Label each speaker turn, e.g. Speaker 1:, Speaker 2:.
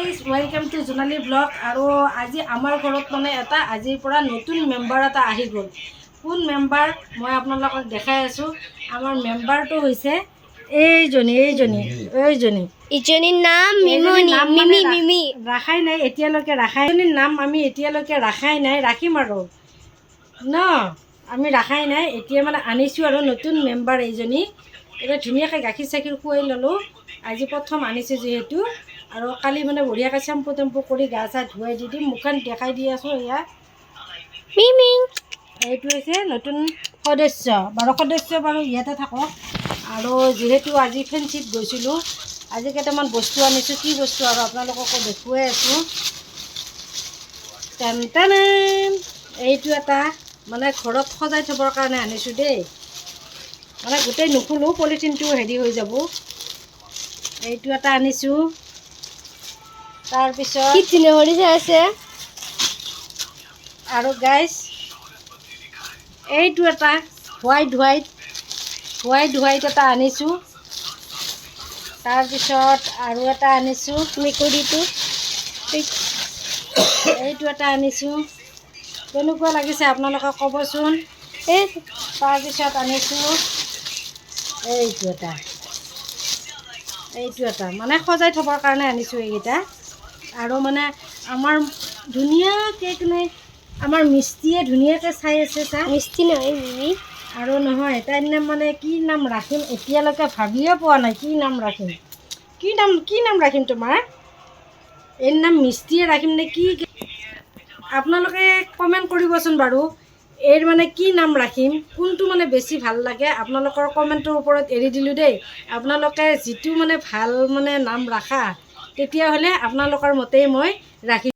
Speaker 1: Guys welcome to Jonali blog. আৰু আজি আমাৰ ঘৰত মানে এটা আজিৰ পৰা নতুন মেম্বাৰ এটা আহি গ'ল। কোন মেম্বাৰ মই আপোনালোকক দেখাই আছোঁ। আমাৰ মেম্বাৰটো হৈছে এইজনীৰ নাম মিমি। ৰাখাই নাই এতিয়ালৈকে, ৰাখাইজনীৰ নাম আমি এতিয়ালৈকে ৰাখাই নাই, ৰাখিম আৰু ন আমি ৰাখাই নাই। এতিয়া মানে আনিছোঁ আৰু নতুন মেম্বাৰ এইজনী। এতিয়া ধুনীয়াকৈ গাখীৰ চাখীৰ খুৱাই ল'লোঁ। আজি প্ৰথম আনিছোঁ যিহেতু, আৰু কালি মানে বঢ়িয়াকৈ চেম্পু টেম্পু কৰি গা চা ধুৱাই দি দিম। মুখখন দেখাই দি আছোঁ। এয়া মিমি, এইটো হৈছে নতুন সদস্য। সদস্য বাৰু ইয়াতে থাকক। আৰু যিহেতু আজি ফেঞ্চিত গৈছিলোঁ, আজি কেইটামান বস্তু আনিছোঁ। কি বস্তু আৰু আপোনালোককো দেখুৱাই আছোঁ। টেন এইটো এটা মানে ঘৰত সজাই থবৰ কাৰণে আনিছোঁ দেই। মানে গোটেই নুখুলোঁ, পলিথিনটো হেৰি হৈ যাব। এইটো এটা আনিছোঁ। তাৰপিছত আছে আৰু গাইজ এইটো এটা হোৱাইট এটা আনিছোঁ। তাৰপিছত আৰু এটা আনিছোঁ মেকুৰীটো, এইটো এটা আনিছোঁ। কেনেকুৱা লাগিছে আপোনালোকে ক'বচোন। তাৰপিছত আনিছোঁ এইটো এটা মানে সজাই থবৰ কাৰণে আনিছোঁ এইকেইটা। আৰু মানে আমাৰ ধুনীয়াকৈ আমাৰ মিষ্টিয়ে ধুনীয়াকৈ চাই আছে। মিষ্টি নহয় মিমি। আৰু নহয়, তাইৰ নাম মানে কি নাম ৰাখিম এতিয়ালৈকে ভাবিয়ে পোৱা নাই। কি নাম ৰাখিম তোমাৰ? এইৰ নাম মিষ্টিয়ে ৰাখিম নে কি? আপোনালোকে কমেণ্ট কৰিবচোন বাৰু। এইৰ মানে কি নাম ৰাখিম, কোনটো মানে বেছি ভাল লাগে আপোনালোকৰ কমেণ্টৰ ওপৰত এৰি দিলোঁ দেই। আপোনালোকে যিটো মানে ভাল মানে নাম ৰাখা, তেতিয়াহ'লে আপোনালোকৰ মতেই মই ৰাখিম।